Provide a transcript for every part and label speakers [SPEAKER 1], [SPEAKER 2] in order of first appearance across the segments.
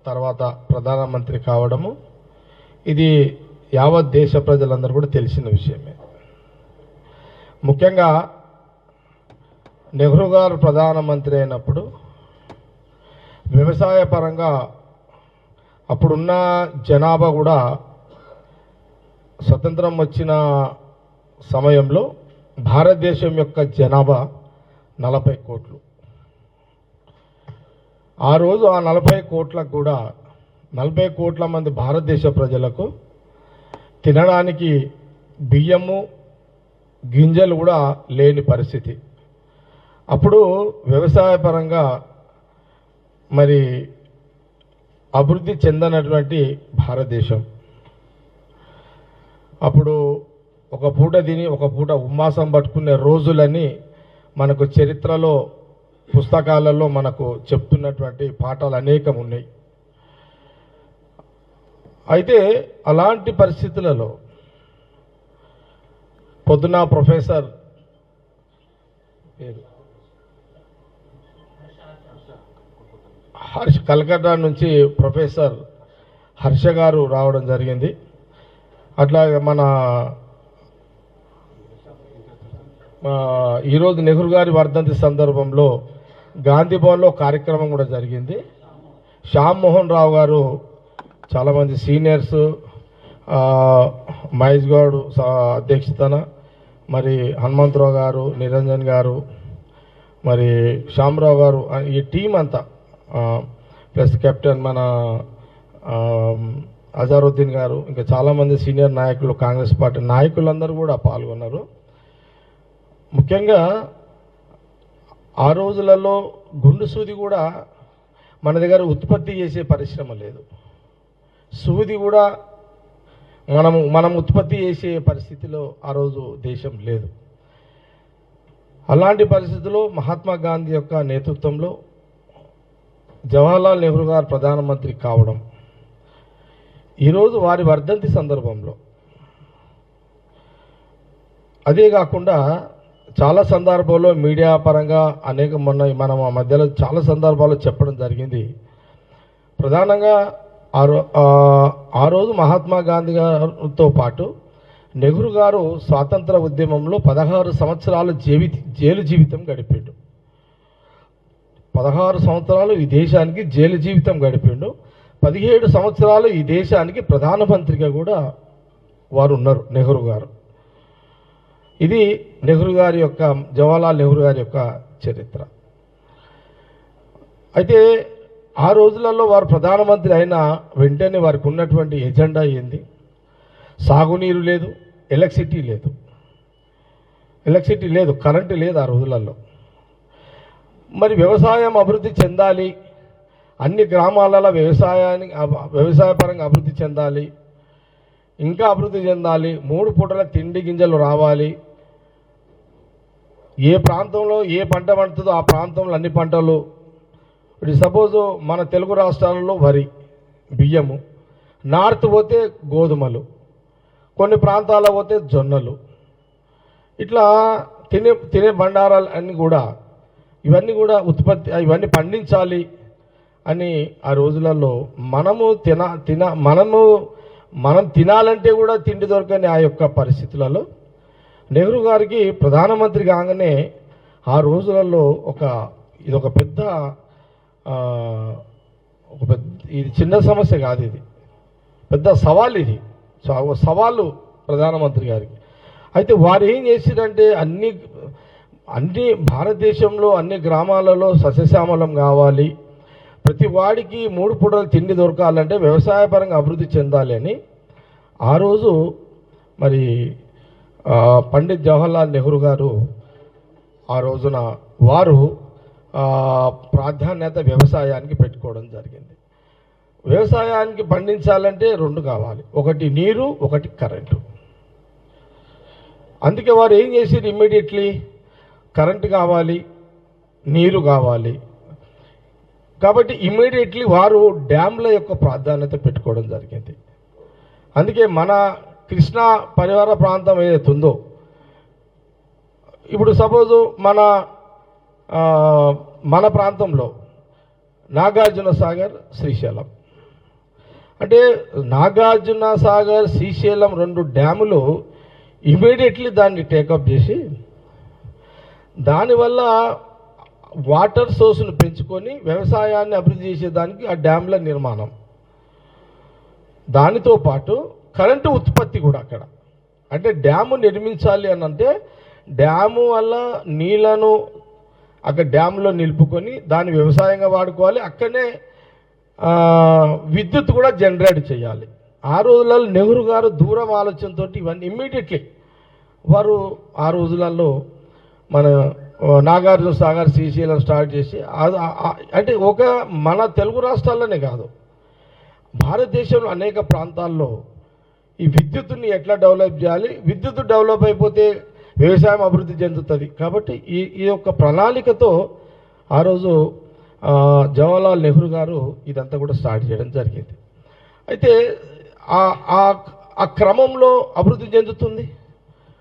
[SPEAKER 1] తర్వాత ప్రధానమంత్రి కావడము ఇది యావత్ దేశ ప్రజలందరూ కూడా తెలిసిన విషయమే. ముఖ్యంగా నెహ్రూ గారు ప్రధానమంత్రి అయినప్పుడు వ్యవసాయ పరంగా అప్పుడున్న జనాభా కూడా స్వతంత్రం వచ్చిన సమయంలో భారతదేశం యొక్క జనాభా 40 కోట్లు. ఆ రోజు ఆ 40 కోట్లకు కూడా 40 కోట్ల మంది భారతదేశ ప్రజలకు తినడానికి బియ్యము గింజలు కూడా లేని పరిస్థితి. అప్పుడు వ్యవసాయ పరంగా మరి అభివృద్ధి చెందనటువంటి భారతదేశం. అప్పుడు ఒక పూట తిని ఒక పూట ఉమ్మాసం పట్టుకునే రోజులని మనకు చరిత్రలో పుస్తకాలలో మనకు చెప్తున్నటువంటి పాఠాలు అనేకం ఉన్నాయి. అయితే అలాంటి పరిస్థితులలో పొద్దున ప్రొఫెసర్ కలకత్తా నుంచి ప్రొఫెసర్ హర్ష గారు రావడం జరిగింది. అట్లాగే మన ఈరోజు నెహ్రూ గారి వర్ధంతి సందర్భంలో గాంధీ భవన్లో కార్యక్రమం కూడా జరిగింది. శ్యామ్ మోహన్ రావు గారు, చాలామంది సీనియర్స్, మహేష్ గౌడ్ అధ్యక్షతన, మరి హనుమంతరావు గారు, నిరంజన్ గారు, మరి శ్యామరావు గారు, ఈ టీం అంతా ప్లస్ కెప్టెన్ మన అజారుద్దీన్ గారు, ఇంకా చాలామంది సీనియర్ నాయకులు, కాంగ్రెస్ పార్టీ నాయకులందరూ కూడా పాల్గొన్నారు. ముఖ్యంగా ఆ రోజులలో గుండు సూది కూడా మన దగ్గర ఉత్పత్తి చేసే పరిశ్రమ లేదు. సూది కూడా మనం ఉత్పత్తి చేసే పరిస్థితిలో ఆ రోజు దేశం లేదు. అలాంటి పరిస్థితుల్లో మహాత్మా గాంధీ యొక్క నేతృత్వంలో జవహర్లాల్ నెహ్రూ గారు ప్రధానమంత్రి కావడం, ఈరోజు వారి వర్ధంతి సందర్భంలో, అదే కాకుండా చాలా సందర్భాల్లో మీడియా పరంగా అనేక మనం ఆ మధ్యలో చాలా సందర్భాల్లో చెప్పడం జరిగింది. ప్రధానంగా ఆ రోజు మహాత్మా గాంధీ గారితో పాటు నెహ్రూ గారు స్వాతంత్ర ఉద్యమంలో 16 సంవత్సరాలు జైలు జీవితం గడిపాడు. 16 సంవత్సరాలు ఈ దేశానికి జైలు జీవితం గడిపాడు. 17 సంవత్సరాలు ఈ దేశానికి ప్రధానమంత్రిగా కూడా వారు ఉన్నారు నెహ్రూ గారు. ఇది నెహ్రూ గారి యొక్క, జవహర్లాల్ నెహ్రూ గారి యొక్క చరిత్ర. అయితే ఆ రోజులలో వారు ప్రధానమంత్రి అయిన వెంటనే వారికి ఉన్నటువంటి ఎజెండా ఏంది? సాగునీరు లేదు, ఎలక్ట్రిసిటీ లేదు, కరెంటు లేదు ఆ రోజులలో. మరి వ్యవసాయం అభివృద్ధి చెందాలి, అన్ని గ్రామాలలో వ్యవసాయపరంగా అభివృద్ధి చెందాలి, ఇంకా అభివృద్ధి చెందాలి, 3 పూటల తిండి గింజలు రావాలి, ఏ ప్రాంతంలో ఏ పంట పండుతుందో ఆ ప్రాంతంలో అన్ని పంటలు. ఇప్పుడు సపోజు మన తెలుగు రాష్ట్రాలలో వరి, బియ్యము, నార్త్ పోతే గోధుమలు, కొన్ని ప్రాంతాల్లో పోతే జొన్నలు, ఇట్లా తినే బండారాలు అన్నీ కూడా, ఇవన్నీ కూడా ఇవన్నీ పండించాలి అని ఆ రోజులలో మనం తినాలంటే కూడా తిండి దొరకని ఆ యొక్క పరిస్థితులలో నెహ్రూ గారికి ప్రధానమంత్రి కాగానే ఆ రోజులలో ఇది పెద్ద ఇది చిన్న సమస్య కాదు, ఇది పెద్ద సవాల్. ఇది సవాలు ప్రధానమంత్రి గారికి. అయితే వారు ఏం చేసిరంటే అన్ని భారతదేశంలో అన్ని గ్రామాలలో సస్యశ్యామలం కావాలి, ప్రతి వాడికి 3 పూటలు తిండి దొరకాలంటే వ్యవసాయపరంగా అభివృద్ధి చెందాలి అని ఆ రోజు మరి పండిత్ జవహర్లాల్ నెహ్రూ గారు ఆ రోజున వారు ప్రాధాన్యత వ్యవసాయానికి పెట్టుకోవడం జరిగింది. వ్యవసాయానికి పండించాలంటే 2 కావాలి, ఒకటి నీరు, ఒకటి కరెంటు. అందుకే వారు ఏం చేశారు, ఇమ్మీడియట్లీ కరెంటు కావాలి, నీరు కావాలి కాబట్టి ఇమ్మీడియట్లీ వారు డ్యామ్ల యొక్క ప్రాధాన్యత పెట్టుకోవడం జరిగింది. అందుకే మన కృష్ణా పరివార ప్రాంతం ఏదైతే ఉందో, ఇప్పుడు సపోజు మన ప్రాంతంలో నాగార్జున సాగర్, శ్రీశైలం, అంటే నాగార్జున సాగర్, శ్రీశైలం 2 డ్యాములు ఇమీడియట్లీ దాన్ని టేకప్ చేసి దానివల్ల వాటర్ సోర్స్ను పెంచుకొని వ్యవసాయాన్ని అభివృద్ధి చేసేదానికి ఆ డ్యామ్ల నిర్మాణం, దానితో పాటు కరెంటు ఉత్పత్తి కూడా అక్కడ. అంటే డ్యాము నిర్మించాలి అని అంటే డ్యాము వల్ల నీళ్లను అక్కడ డ్యాములో నిలుపుకొని దాన్ని వ్యవసాయంగా వాడుకోవాలి, అక్కడనే విద్యుత్ కూడా జనరేట్ చేయాలి. ఆ రోజులలో నెహ్రూ గారు దూరం ఆలోచనతో ఇవన్నీ ఇమ్మీడియట్లీ వారు ఆ రోజులలో మన నాగార్జున సాగర్, శ్రీశైలం స్టార్ట్ చేసి అంటే ఒక మన తెలుగు రాష్ట్రాల్లోనే కాదు, భారతదేశంలో అనేక ప్రాంతాల్లో ఈ విద్యుత్తుని ఎట్లా డెవలప్ చేయాలి, విద్యుత్ డెవలప్ అయిపోతే వ్యవసాయం అభివృద్ధి చెందుతుంది. కాబట్టి ఈ యొక్క ప్రణాళికతో ఆ రోజు జవహర్లాల్ నెహ్రూ గారు ఇదంతా కూడా స్టార్ట్ చేయడం జరిగింది. అయితే ఆ క్రమంలో అభివృద్ధి చెందుతుంది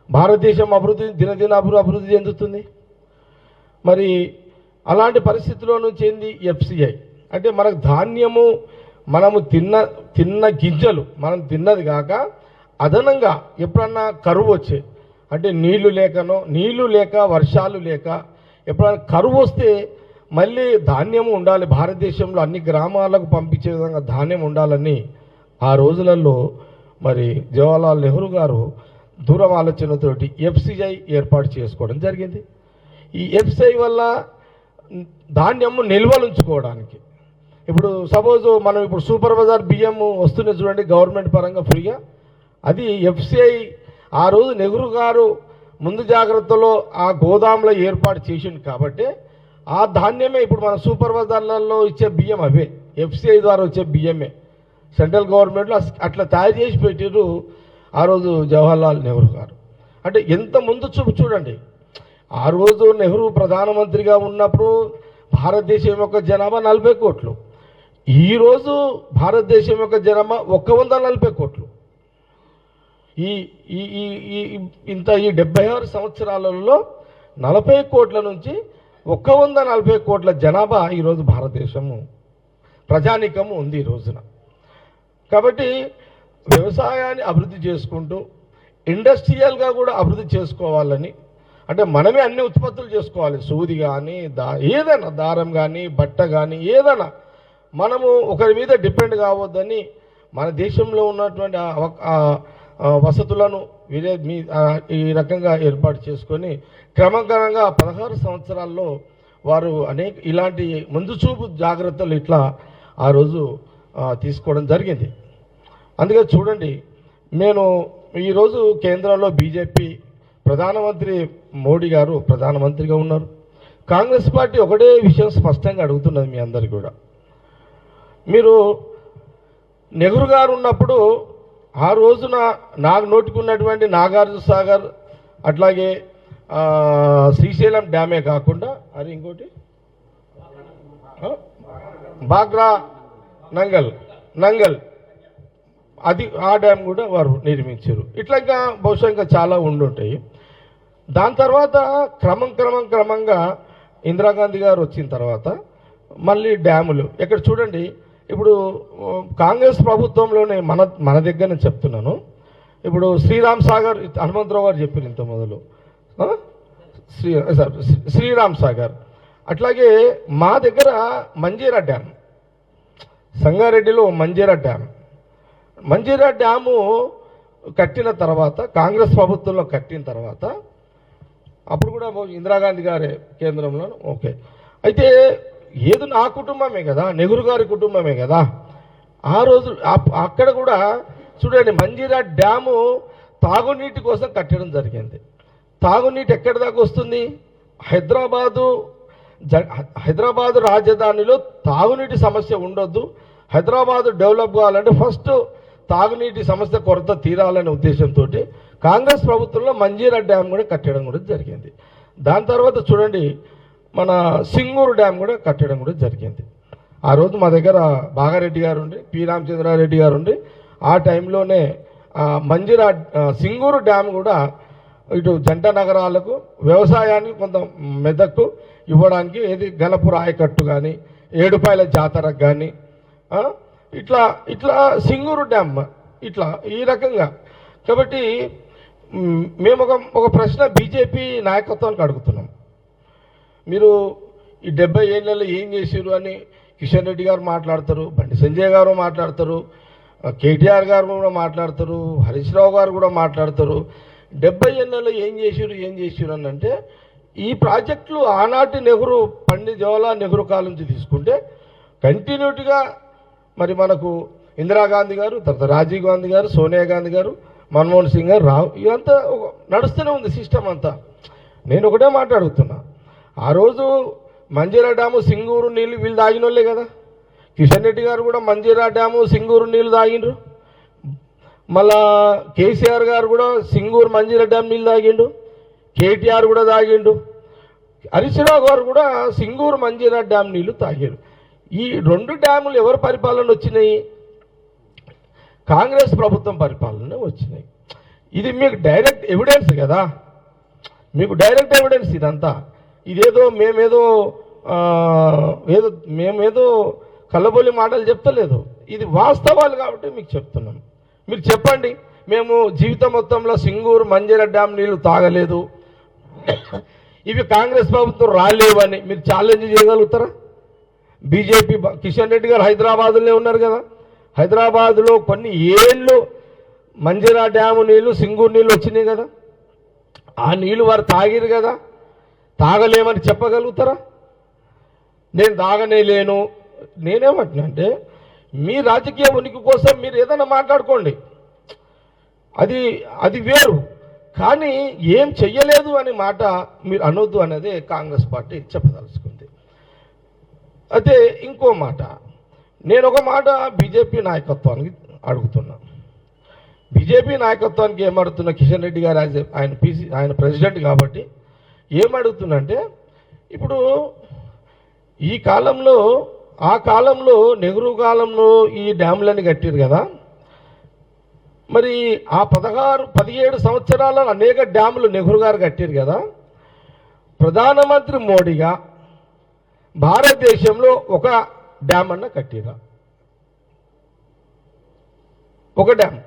[SPEAKER 1] భారతదేశం, దినదిన అభివృద్ధి చెందుతుంది. మరి అలాంటి పరిస్థితిలో నుంచి ఏంది ఎఫ్సిఐ అంటే మనకు ధాన్యము మనము తిన్న గింజలు మనం తిన్నది కాక అదనంగా ఎప్పుడన్నా కరువు వచ్చే అంటే నీళ్లు లేక వర్షాలు లేక ఎప్పుడైనా కరువు వస్తే మళ్ళీ ధాన్యము ఉండాలి, భారతదేశంలో అన్ని గ్రామాలకు పంపించే విధంగా ధాన్యం ఉండాలని ఆ రోజులలో మరి జవహర్లాల్ నెహ్రూ గారు దూరం ఆలోచనతోటి ఎఫ్సిఐ ఏర్పాటు చేసుకోవడం జరిగింది. ఈ ఎఫ్సిఐ వల్ల ధాన్యము నిల్వలు ఉంచుకోవడానికి, ఇప్పుడు సపోజ్ మనం ఇప్పుడు సూపర్ బజార్ బియ్యం వస్తున్నాయి చూడండి గవర్నమెంట్ పరంగా ఫ్రీగా, అది ఎఫ్సిఐ ఆ రోజు నెహ్రూ గారు ముందు జాగ్రత్తలో ఆ గోదాంలో ఏర్పాటు చేసింది. కాబట్టి ఆ ధాన్యమే ఇప్పుడు మన సూపర్ బజార్లలో ఇచ్చే బియ్యం అవే ఎఫ్సిఐ ద్వారా వచ్చే బియ్యమే. సెంట్రల్ గవర్నమెంట్లో అట్లా తయారు చేసి పెట్టారు ఆ రోజు జవహర్లాల్ నెహ్రూ గారు. అంటే ఎంత ముందు చూపు చూడండి. ఆ రోజు నెహ్రూ ప్రధానమంత్రిగా ఉన్నప్పుడు భారతదేశం యొక్క జనాభా 40 కోట్లు, ఈరోజు భారతదేశం యొక్క జనాభా 140 కోట్లు. ఈ 76 సంవత్సరాలలో 40 కోట్ల నుంచి 140 కోట్ల జనాభా ఈరోజు భారతదేశము ప్రజానీకము ఉంది ఈ రోజున. కాబట్టి వ్యవసాయాన్ని అభివృద్ధి చేసుకుంటూ ఇండస్ట్రియల్గా కూడా అభివృద్ధి చేసుకోవాలని, అంటే మనమే అన్ని ఉత్పత్తులు చేసుకోవాలి, సూది కానీ ఏదైనా దారం కానీ బట్ట కానీ ఏదైనా మనము ఒకరి మీద డిపెండ్ కావద్దని మన దేశంలో ఉన్నటువంటి వసతులను ఈ రకంగా ఏర్పాటు చేసుకొని క్రమక్రమంగా 16 సంవత్సరాల్లో వారు అనేక ఇలాంటి ముందు చూపు జాగ్రత్తలు ఇట్లా ఆ రోజు తీసుకోవడం జరిగింది. అందుకే చూడండి, నేను ఈరోజు కేంద్రంలో బీజేపీ ప్రధానమంత్రి మోడీ గారు ప్రధానమంత్రిగా ఉన్నారు. కాంగ్రెస్ పార్టీ ఒకటే విషయం స్పష్టంగా అడుగుతున్నది మీ అందరికీ కూడా, మీరు నెహ్రూ గారు ఉన్నప్పుడు ఆ రోజున నాకు నోటుకున్నటువంటి నాగార్జున సాగర్ అట్లాగే శ్రీశైలం డ్యామే కాకుండా అది ఇంకోటి బాగ్రా నంగల్ అది ఆ డ్యామ్ కూడా వారు నిర్మించారు. ఇట్లా ఇంకా బహుశా ఇంకా చాలా ఉండుంటాయి. దాని తర్వాత క్రమంగా ఇందిరాగాంధీ గారు వచ్చిన తర్వాత మళ్ళీ డ్యాములు ఎక్కడ చూడండి. ఇప్పుడు కాంగ్రెస్ ప్రభుత్వంలోనే మన దగ్గర నేను చెప్తున్నాను. ఇప్పుడు శ్రీరామ్ సాగర్ హనుమంతరావు గారు చెప్పారు ఇంత మొదలు శ్రీరామ్ సాగర్, అట్లాగే మా దగ్గర మంజీరా డ్యామ్, సంగారెడ్డిలో మంజీరా డ్యాము కట్టిన తర్వాత కాంగ్రెస్ ప్రభుత్వంలో కట్టిన తర్వాత అప్పుడు కూడా ఇందిరాగాంధీ గారే కేంద్రంలో ఓకే. అయితే ఏదో నా కుటుంబమే కదా, నెహ్రూ గారి కుటుంబమే కదా. ఆ రోజు అక్కడ కూడా చూడండి మంజీరా డ్యాము తాగునీటి కోసం కట్టడం జరిగింది. తాగునీటి ఎక్కడి దాకా వస్తుంది? హైదరాబాదు రాజధానిలో తాగునీటి సమస్య ఉండొద్దు, హైదరాబాదు డెవలప్ కావాలంటే ఫస్ట్ తాగునీటి సమస్య కొరత తీరాలనే ఉద్దేశంతో కాంగ్రెస్ ప్రభుత్వంలో మంజీరా డ్యామ్ కూడా కట్టడం కూడా జరిగింది. దాని తర్వాత చూడండి మన సింగూరు డ్యామ్ కూడా కట్టడం కూడా జరిగింది. ఆ రోజు మా దగ్గర బాగారెడ్డి గారు ఉండి, పి రామచంద్రారెడ్డి గారు ఉండి ఆ టైంలోనే మంజీరా సింగూరు డ్యామ్ కూడా ఇటు జంట నగరాలకు వ్యవసాయానికి కొంత మెదక్కు ఇవ్వడానికి ఏది గణపుర ఆయకట్టు కానీ ఏడుపాయల జాతరకు కానీ ఇట్లా ఇట్లా సింగూరు డ్యామ్ ఇట్లా ఈ రకంగా. కాబట్టి మేము ఒక ప్రశ్న బీజేపీ నాయకత్వానికి అడుగుతున్నాం. మీరు ఈ 70 ఏళ్ళలో ఏం చేసారు అని కిషన్ రెడ్డి గారు మాట్లాడతారు, బండి సంజయ్ గారు మాట్లాడతారు, కేటీఆర్ గారు కూడా మాట్లాడతారు, హరీష్ రావు గారు కూడా మాట్లాడతారు. 70 ఏళ్ళలో ఏం చేసారు అని అంటే, ఈ ప్రాజెక్టులు ఆనాటి నెహ్రూ, పండిత్ జవహర్లాల్ నెహ్రూ కాలం నుంచి తీసుకుంటే కంటిన్యూటీగా మరి మనకు ఇందిరాగాంధీ గారు, తర్వాత రాజీవ్ గాంధీ గారు, సోనియా గాంధీ గారు, మన్మోహన్ సింగ్ గారు, రావు, ఇదంతా నడుస్తూనే ఉంది సిస్టమ్ అంతా. నేను ఒకటే మాట్లాడుతున్నా, ఆ రోజు మంజీరా డ్యాము సింగూరు నీళ్ళు వీళ్ళు తాగిన వాళ్ళే కదా. కిషన్ రెడ్డి గారు కూడా మంజీరా డ్యాము సింగూరు నీళ్ళు తాగిండ్రు. మళ్ళా కేసీఆర్ గారు కూడా సింగూరు మంజీరా డ్యామ్ నీళ్ళు తాగిండు, కేటీఆర్ కూడా తాగిండు, హరీష్ రావు గారు కూడా సింగూరు మంజీరా డ్యామ్ నీళ్లు తాగారు. ఈ 2 డ్యాములు ఎవరి పరిపాలన వచ్చినాయి? కాంగ్రెస్ ప్రభుత్వం పరిపాలన వచ్చినాయి. ఇది మీకు డైరెక్ట్ ఎవిడెన్స్ కదా, మీకు డైరెక్ట్ ఎవిడెన్స్ ఇదంతా. ఇదేదో మేమేదో కల్లబొల్లి మాటలు చెప్తలేదు, ఇది వాస్తవాలు కాబట్టి మీకు చెప్తున్నాం. మీరు చెప్పండి, మేము జీవితం మొత్తంలో సింగూరు మంజీరా డ్యామ్ నీళ్లు తాగలేదు, ఇవి కాంగ్రెస్ ప్రభుత్వం రాలేవని మీరు ఛాలెంజ్ చేయగలుగుతారా? బీజేపీ కిషన్ రెడ్డి గారు హైదరాబాద్లోనే ఉన్నారు కదా, హైదరాబాద్లో కొన్ని ఏళ్ళు మంజీరా డ్యాము నీళ్లు, సింగూరు నీళ్ళు వచ్చినాయి కదా, ఆ నీళ్లు వారు తాగిరు కదా, తాగలేమని చెప్పగలుగుతారా? నేను తాగనే లేను. నేనేమంటున్నా అంటే, మీ రాజకీయ ఉనికి కోసం మీరు ఏదైనా మాట్లాడుకోండి, అది వేరు. కానీ ఏం చెయ్యలేదు అనే మాట మీరు అనొద్దు అనేది కాంగ్రెస్ పార్టీ చెప్పదలుచుకుంది. అయితే ఇంకో మాట, నేను ఒక మాట బీజేపీ నాయకత్వానికి అడుగుతున్నా. బీజేపీ నాయకత్వానికి ఏమడుతున్నా, కిషన్ రెడ్డి గారు ఆయన ప్రెసిడెంట్ కాబట్టి ఏమడుగుతున్నంటే, ఇప్పుడు ఈ కాలంలో, ఆ కాలంలో నెహ్రూ కాలంలో ఈ డ్యాములని కట్టారు కదా, మరి ఆ 17 సంవత్సరాలలో అనేక డ్యాములు నెహ్రూ గారు కట్టారు కదా. ప్రధానమంత్రి మోడీగా భారతదేశంలో ఒక డ్యామ్ అన్న కట్టిరా? ఒక డ్యామ్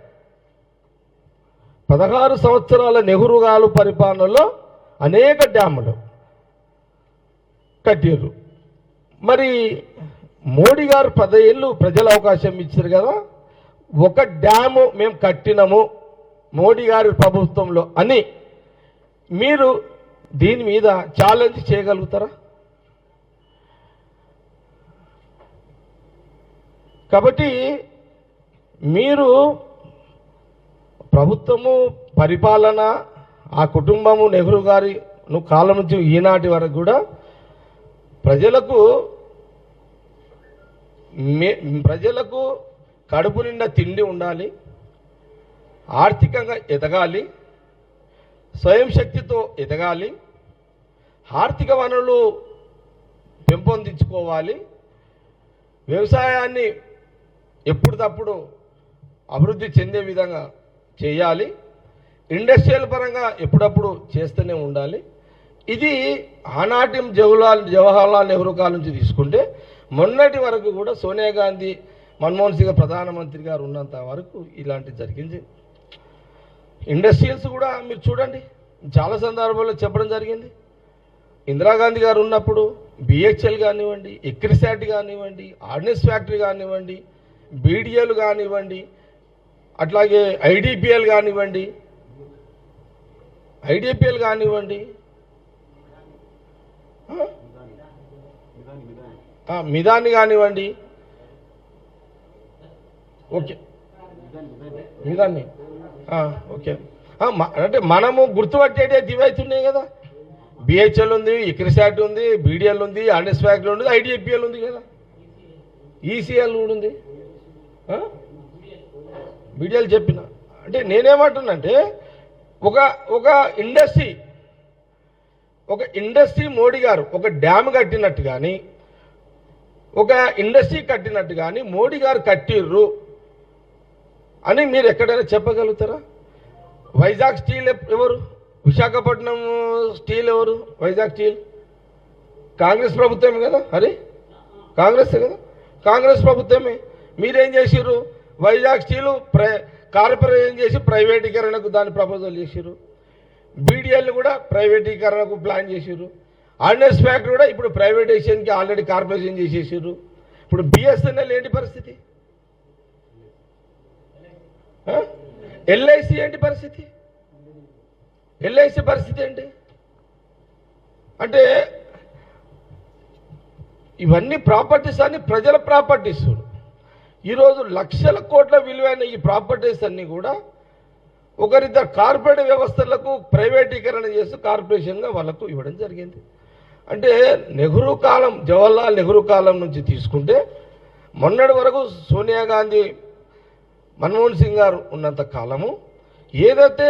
[SPEAKER 1] 16 సంవత్సరాల నెహ్రూ గారు పరిపాలనలో అనేక డ్యాములు కట్టారు. మరి మోడీ గారు 10 ఏళ్ళు ప్రజల అవకాశం ఇచ్చారు కదా, ఒక డ్యాము మేము కట్టినము మోడీ గారి ప్రభుత్వంలో అని మీరు దీని మీద ఛాలెంజ్ చేయగలుగుతారా? కాబట్టి మీరు ప్రభుత్వము, పరిపాలన, ఆ కుటుంబము నెహ్రూ గారి కాలం నుంచి ఈనాటి వరకు కూడా ప్రజలకు కడుపు నిండా తిండి ఉండాలి, ఆర్థికంగా ఎదగాలి, స్వయం శక్తితో ఎదగాలి, ఆర్థిక వనరులు పెంపొందించుకోవాలి, వ్యవసాయాన్ని ఎప్పటికప్పుడు అభివృద్ధి చెందే విధంగా చేయాలి, ఇండస్ట్రియల్ పరంగా ఎప్పుడప్పుడు చేస్తూనే ఉండాలి. ఇది ఆనాటి జవహర్లాల్ నెహ్రూ కాలం నుంచి తీసుకుంటే మొన్నటి వరకు కూడా సోనియా గాంధీ, మన్మోహన్ సింగ్ ప్రధానమంత్రి గారు ఉన్నంత వరకు ఇలాంటివి జరిగింది. ఇండస్ట్రియల్స్ కూడా మీరు చూడండి, చాలా సందర్భాల్లో చెప్పడం జరిగింది. ఇందిరాగాంధీ గారు ఉన్నప్పుడు బిహెచ్ఎల్ కానివ్వండి, ఎక్రిసాట్ కానివ్వండి, ఆర్డినెన్స్ ఫ్యాక్టరీ కానివ్వండి, బీడిఎల్ కానివ్వండి, అట్లాగే ఐడిపిఎల్ కానివ్వండి, మిదాని కానివ్వండి, ఓకే మిదాన్ని ఓకే, అంటే మనము గుర్తుపట్టేటే దివైతున్నాయి కదా. బిహెచ్ఎల్ ఉంది, ఎక్రిసాట్ ఉంది, బీడిఎల్ ఉంది, ఆర్డినెన్స్ ఫ్యాక్టరీ ఉంది, ఐడిపిఎల్ ఉంది కదా, ఈసీఎల్ కూడా ఉంది, బీడిఎల్ చెప్పిన. అంటే నేనేమంటున్నానంటే ఒక ఇండస్ట్రీ మోడీ గారు ఒక డ్యామ్ కట్టినట్టు కానీ, ఒక ఇండస్ట్రీ కట్టినట్టు కానీ మోడీ గారు కట్టిర్రు అని మీరు ఎక్కడైనా చెప్పగలుగుతారా? వైజాగ్ స్టీల్ ఎవరు? విశాఖపట్నం స్టీల్ ఎవరు? వైజాగ్ స్టీల్ కాంగ్రెస్ ప్రభుత్వమే కదా, అరే కాంగ్రెస్ కదా, కాంగ్రెస్ ప్రభుత్వమే. మీరేం చేసిర్రు? వైజాగ్ స్టీలు కార్పొరేషన్ చేసి ప్రైవేటీకరణకు దాని ప్రపోజల్ చేసిర్రు. బీడీఎల్ కూడా ప్రైవేటీకరణకు ప్లాన్ చేసిర్రు. ఆర్డినెన్స్ ఫ్యాక్టరీ కూడా ఇప్పుడు ప్రైవేటైజేషన్కి ఆల్రెడీ కార్పొరేషన్ చేసేసారు. ఇప్పుడు బిఎస్ఎన్ఎల్ ఏంటి పరిస్థితి? ఎల్ఐసి ఏంటి పరిస్థితి? ఎల్ఐసి పరిస్థితి ఏంటి? అంటే ఇవన్నీ ప్రాపర్టీస్ అన్ని ప్రజల ప్రాపర్టీస్. ఈరోజు లక్షల కోట్ల విలువైన ఈ ప్రాపర్టీస్ అన్నీ కూడా ఒకరిద్దరు కార్పొరేట్ వ్యవస్థలకు ప్రైవేటీకరణ చేస్తూ కార్పొరేషన్గా వాళ్ళకు ఇవ్వడం జరిగింది. అంటే నెహ్రూ కాలం, జవహర్లాల్ నెహ్రూ కాలం నుంచి తీసుకుంటే మొన్నటి వరకు సోనియా గాంధీ, మన్మోహన్ సింగ్ గారు ఉన్నంత కాలము ఏదైతే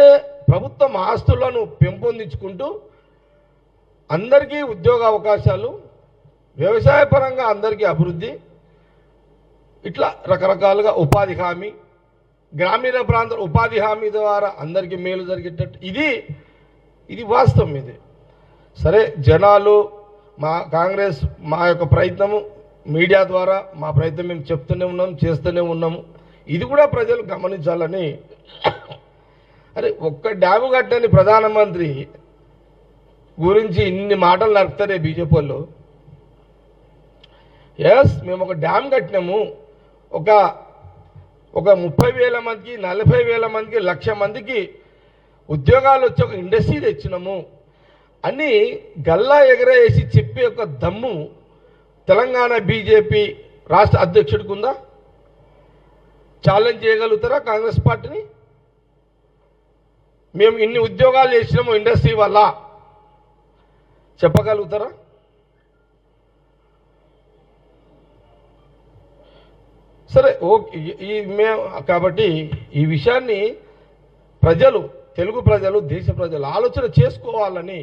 [SPEAKER 1] ప్రభుత్వం ఆస్తులను పెంపొందించుకుంటూ అందరికీ ఉద్యోగ అవకాశాలు, వ్యవసాయ పరంగా అందరికీ అభివృద్ధి, ఇట్లా రకరకాలుగా ఉపాధి హామీ, గ్రామీణ ప్రాంతాల ఉపాధి హామీ ద్వారా అందరికీ మేలు జరిగేటట్టు ఇది వాస్తవం. ఇది సరే, జనాలు మా కాంగ్రెస్ మా యొక్క ప్రయత్నము మీడియా ద్వారా మా ప్రయత్నం మేము చెప్తూనే ఉన్నాం, చేస్తూనే ఉన్నాము. ఇది కూడా ప్రజలు గమనించాలని. అరే, ఒక్క డ్యాము కట్టని ప్రధానమంత్రి గురించి ఇన్ని మాటలు నడుపుతారే బీజేపీ వాళ్ళు. ఎస్, మేము ఒక డ్యామ్ కట్టినాము, ఒక 30,000 మందికి, 40,000 మందికి, 1,00,000 మందికి ఉద్యోగాలు వచ్చి ఒక ఇండస్ట్రీ తెచ్చినాము అని గల్లా ఎగరేసి చెప్పే ఒక దమ్ము తెలంగాణ బీజేపీ రాష్ట్ర అధ్యక్షుడికి ఉందా? ఛాలెంజ్ చేయగలుగుతారా కాంగ్రెస్ పార్టీని? మేము ఇన్ని ఉద్యోగాలు చేసినాము ఇండస్ట్రీ వల్ల చెప్పగలుగుతారా? సరే, ఓకే. కాబట్టి ఈ విషయాన్ని ప్రజలు, తెలుగు ప్రజలు, దేశ ప్రజలు ఆలోచన చేసుకోవాలని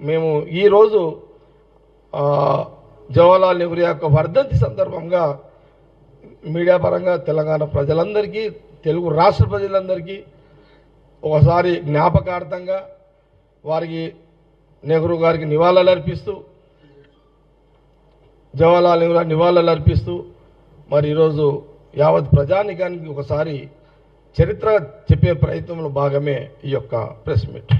[SPEAKER 1] మేము ఈరోజు జవహర్లాల్ నెహ్రూ యొక్క వర్ధంతి సందర్భంగా మీడియా పరంగా తెలంగాణ ప్రజలందరికీ, తెలుగు రాష్ట్ర ప్రజలందరికీ ఒకసారి జ్ఞాపకార్థంగా వారికి, నెహ్రూ గారికి నివాళులు అర్పిస్తూ, జవహర్లాల్ నెహ్రూ నివాళులు అర్పిస్తూ మరి ఈరోజు యావత్ ప్రజానికానికి ఒకసారి చరిత్ర చెప్పే ప్రయత్నంలో భాగమే ఈ యొక్క ప్రెస్ మీట్.